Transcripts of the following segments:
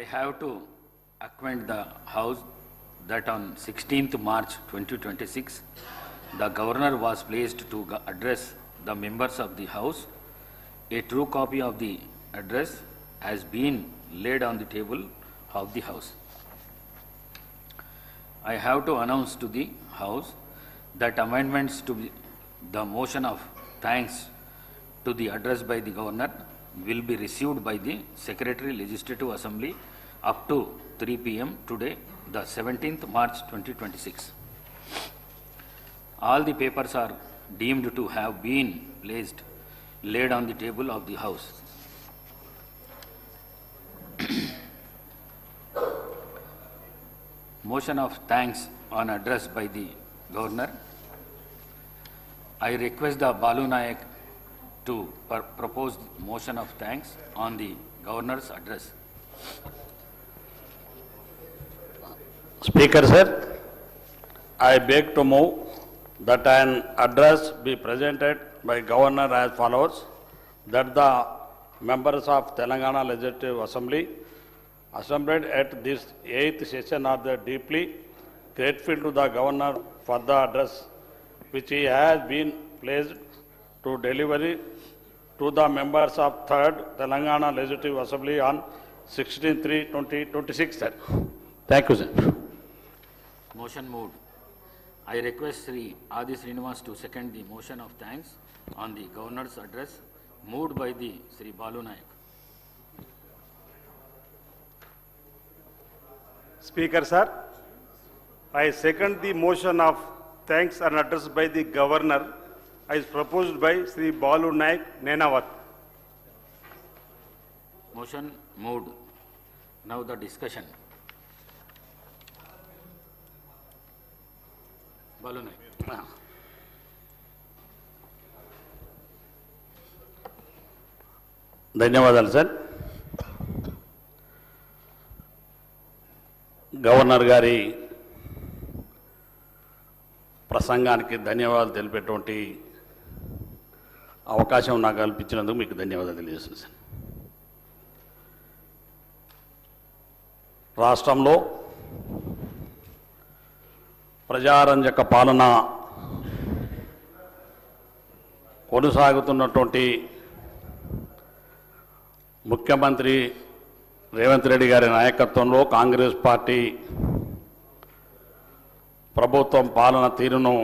I have to acquaint the House that on 16th March 2026, the Governor was pleased to address the members of the House. A true copy of the address has been laid on the table of the House. I have to announce to the House that amendments to the motion of thanks to the address by the Governor will be received by the Secretary Legislative Assembly up to 3 p.m. today, the 17th March 2026. All the papers are deemed to have been laid on the table of the House. Motion of thanks on address by the Governor. I request the Balu Nayak to propose motion of thanks on the Governor's address. Speaker sir, I beg to move that an address be presented by Governor as follows: that the members of Telangana Legislative Assembly assembled at this 8th session are deeply grateful to the Governor for the address which he has been pleased to deliver to the members of 3rd Telangana Legislative Assembly on 16/3/2026. Sir. Thank you, sir. Motion moved. I request Sri Adi Srinivas to second the motion of thanks on the Governor's address moved by the Sri Balu Nayak. Speaker sir, I second the motion of thanks and address by the Governor as proposed by Sri Balu Nayak, Nenawat. Motion moved. Now the discussion. Balu Nayak. ధన్యవాదాలు sir. Governor గారి ప్రసంగానికి ధన్యవాదాలు తెలిపేటువంటి అవకాశం నాకు కల్పించినందుకు మీకు ధన్యవాదాలు తెలియజేస్తున్నాను సార్. రాష్ట్రంలో ప్రజారంజక పాలన కొనసాగుతున్నటువంటి ముఖ్యమంత్రి రేవంత్ రెడ్డి గారి నాయకత్వంలో కాంగ్రెస్ పార్టీ ప్రభుత్వం పాలన తీరును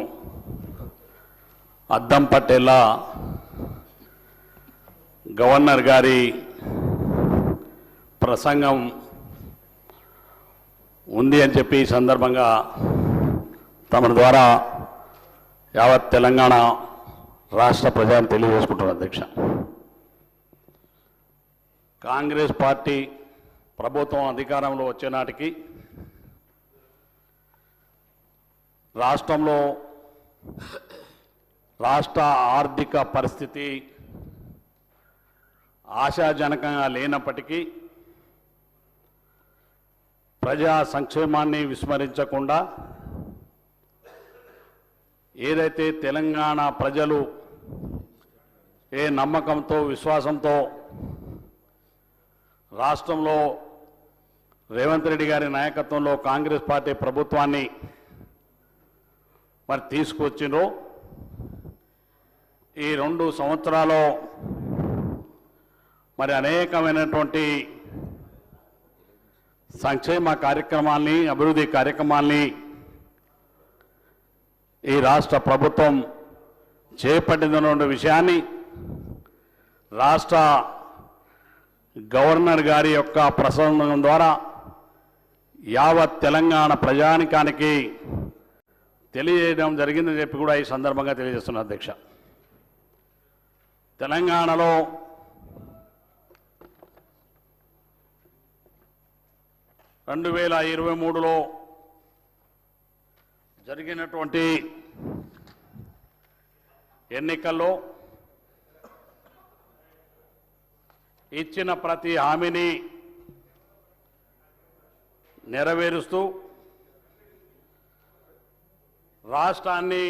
అద్దం పట్టేలా గవర్నర్ గారి ప్రసంగం ఉంది అని చెప్పి ఈ సందర్భంగా తమ ద్వారా యావత్ తెలంగాణ రాష్ట్ర ప్రజలను తెలియజేసుకుంటున్నారు. అధ్యక్ష, కాంగ్రెస్ పార్టీ ప్రభుత్వం అధికారంలో వచ్చే నాటికి రాష్ట్రంలో రాష్ట్ర ఆర్థిక పరిస్థితి ఆశాజనకంగా లేనప్పటికీ ప్రజా సంక్షేమాన్ని విస్మరించకుండా ఏదైతే తెలంగాణ ప్రజలు ఏ నమ్మకంతో విశ్వాసంతో రాష్ట్రంలో రేవంత్ రెడ్డి గారి నాయకత్వంలో కాంగ్రెస్ పార్టీ ప్రభుత్వాన్ని మరి తీసుకొచ్చిండ్రో ఈ 2 సంవత్సరాలు మరి అనేకమైనటువంటి సంక్షేమ కార్యక్రమాల్ని అభివృద్ధి కార్యక్రమాల్ని ఈ రాష్ట్ర ప్రభుత్వం చేపట్టిన విషయాన్ని రాష్ట్ర గవర్నర్ గారి యొక్క ప్రసంగం ద్వారా యావత్ తెలంగాణ ప్రజానికానికి తెలియజేయడం జరిగిందని చెప్పి కూడా ఈ సందర్భంగా తెలియజేస్తున్నా. అధ్యక్ష, తెలంగాణలో రెండు 2023లో జరిగినటువంటి ఎన్నికల్లో ఇచ్చిన ప్రతి హామీని నెరవేరుస్తూ రాష్ట్రాన్ని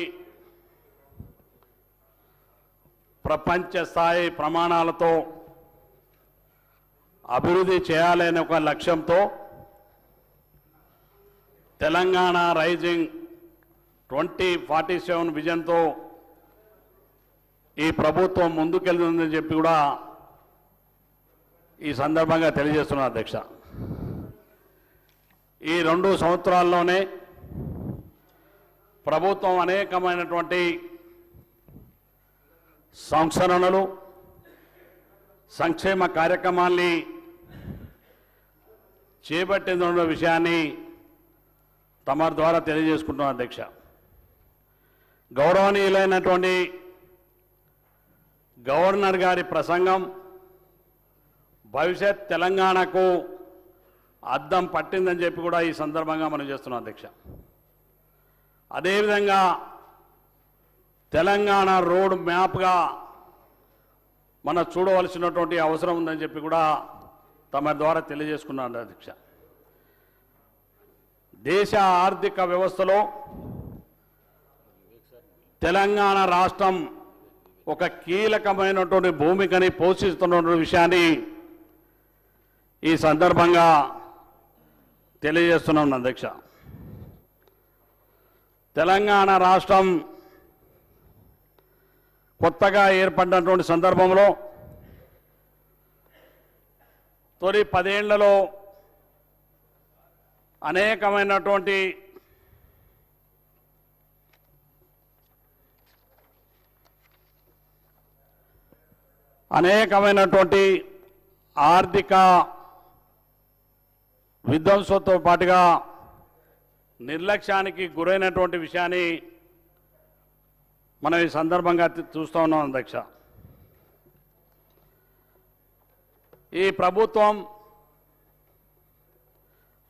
ప్రపంచ స్థాయి ప్రమాణాలతో అభివృద్ధి చేయాలనే ఒక లక్ష్యంతో తెలంగాణ రైజింగ్ 2047 విజన్తో ఈ ప్రభుత్వం ముందుకెళ్తుందని చెప్పి కూడా ఈ సందర్భంగా తెలియజేస్తున్నారు అధ్యక్ష. ఈ 2 సంవత్సరాల్లోనే ప్రభుత్వం అనేకమైనటువంటి సంస్కరణలు సంక్షేమ కార్యక్రమాల్ని చేపట్టిన విషయాన్ని తమ ద్వారా తెలియజేసుకుంటున్నాను అధ్యక్ష. గౌరవనీయులైనటువంటి గవర్నర్ గారి ప్రసంగం భవిష్యత్ తెలంగాణకు అద్దం పట్టిందని చెప్పి కూడా ఈ సందర్భంగా మనం చేస్తున్నాం అధ్యక్ష. అదేవిధంగా తెలంగాణ రోడ్ మ్యాప్గా మనం చూడవలసినటువంటి అవసరం ఉందని చెప్పి కూడా తమ ద్వారా తెలియజేసుకున్నాను అధ్యక్ష. దేశ ఆర్థిక వ్యవస్థలో తెలంగాణ రాష్ట్రం ఒక కీలకమైనటువంటి భూమికని పోషిస్తున్న విషయాన్ని ఈ సందర్భంగా తెలియజేస్తున్నాం అధ్యక్ష. తెలంగాణ రాష్ట్రం కొత్తగా ఏర్పడినటువంటి సందర్భంలో తొలి 10 ఏళ్లలో అనేకమైనటువంటి ఆర్థిక విధ్వంసంతో పాటుగా నిర్లక్ష్యానికి గురైనటువంటి విషయాన్ని మనం ఈ సందర్భంగా చూస్తూ ఉన్నాం అధ్యక్ష. ఈ ప్రభుత్వం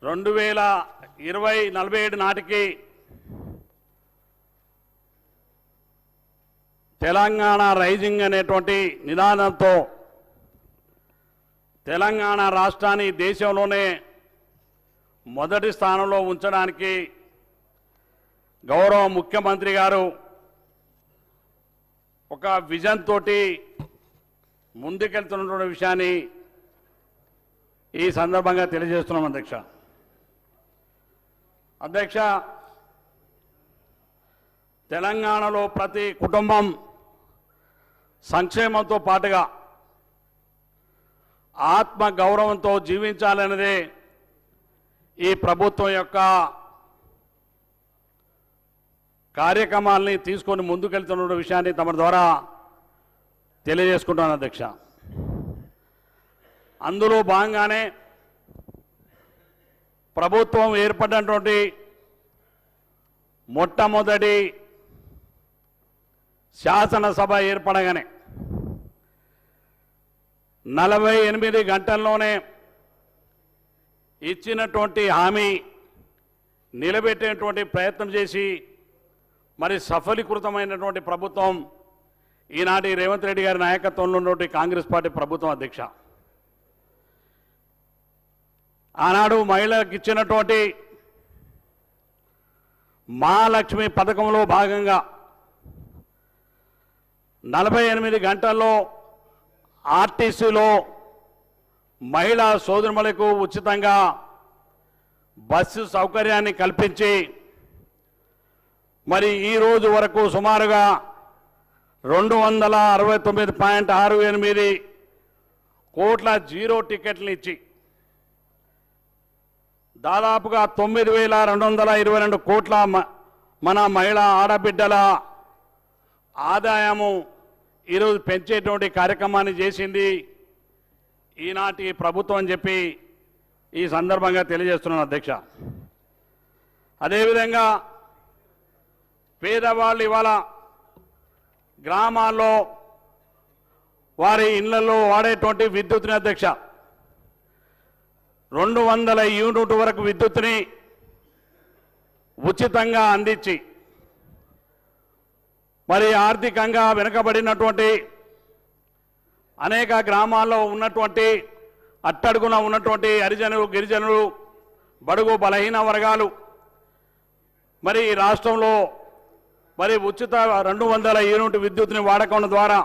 2047 నాటికి తెలంగాణ రైజింగ్ అనేటువంటి నినాదంతో తెలంగాణ రాష్ట్రాన్ని దేశంలోనే మొదటి స్థానంలో ఉంచడానికి గౌరవ ముఖ్యమంత్రి గారు ఒక విజన్ తోటి ముందుకెళ్తున్నటువంటి విషయాన్ని ఈ సందర్భంగా తెలియజేస్తున్నాం అధ్యక్ష. తెలంగాణలో ప్రతి కుటుంబం సంక్షేమంతో పాటుగా ఆత్మ గౌరవంతో జీవించాలన్నదే ఈ ప్రభుత్వం యొక్క కార్యక్రమాల్ని తీసుకొని ముందుకెళ్తున్న విషయాన్ని తమ ద్వారా తెలియజేసుకుంటాను అధ్యక్ష. అందులో భాగంగానే ప్రభుత్వం ఏర్పడినటువంటి మొట్టమొదటి శాసనసభ ఏర్పడగానే 48 గంటల్లోనే ఇచ్చినటువంటి హామీ నిలబెట్టేటువంటి ప్రయత్నం చేసి మరి సఫలీకృతమైనటువంటి ప్రభుత్వం ఈనాటి రేవంత్ రెడ్డి గారి నాయకత్వంలో ఉన్నటువంటి కాంగ్రెస్ పార్టీ ప్రభుత్వం అధ్యక్ష. ఆనాడు మహిళలకు ఇచ్చినటువంటి మహాలక్ష్మి పథకంలో భాగంగా 48 గంటల్లో ఆర్టీసీలో మహిళా సోదరులకు ఉచితంగా బస్సు సౌకర్యాన్ని కల్పించి మరి ఈ రోజు వరకు సుమారుగా 269.68 కోట్ల జీరో టికెట్లు ఇచ్చి దాదాపుగా 9,222 కోట్ల మన మహిళా ఆడబిడ్డల ఆదాయము ఈరోజు పెంచేటువంటి కార్యక్రమాన్ని చేసింది ఈనాటి ప్రభుత్వం అని చెప్పి ఈ సందర్భంగా తెలియజేస్తున్నాను అధ్యక్ష. అదేవిధంగా పేదవాళ్ళు ఇవాళ గ్రామాల్లో వారి ఇళ్లలో వాడేటువంటి విద్యుత్ని అధ్యక్ష 200 యూనిట్ వరకు విద్యుత్ని ఉచితంగా అందించి మరి ఆర్థికంగా వెనుకబడినటువంటి అనేక గ్రామాల్లో ఉన్నటువంటి అట్టడుగున ఉన్నటువంటి హరిజనులు గిరిజనులు బడుగు బలహీన వర్గాలు మరి రాష్ట్రంలో మరి ఉచిత 200 యూనిట్ విద్యుత్ని వాడకం ద్వారా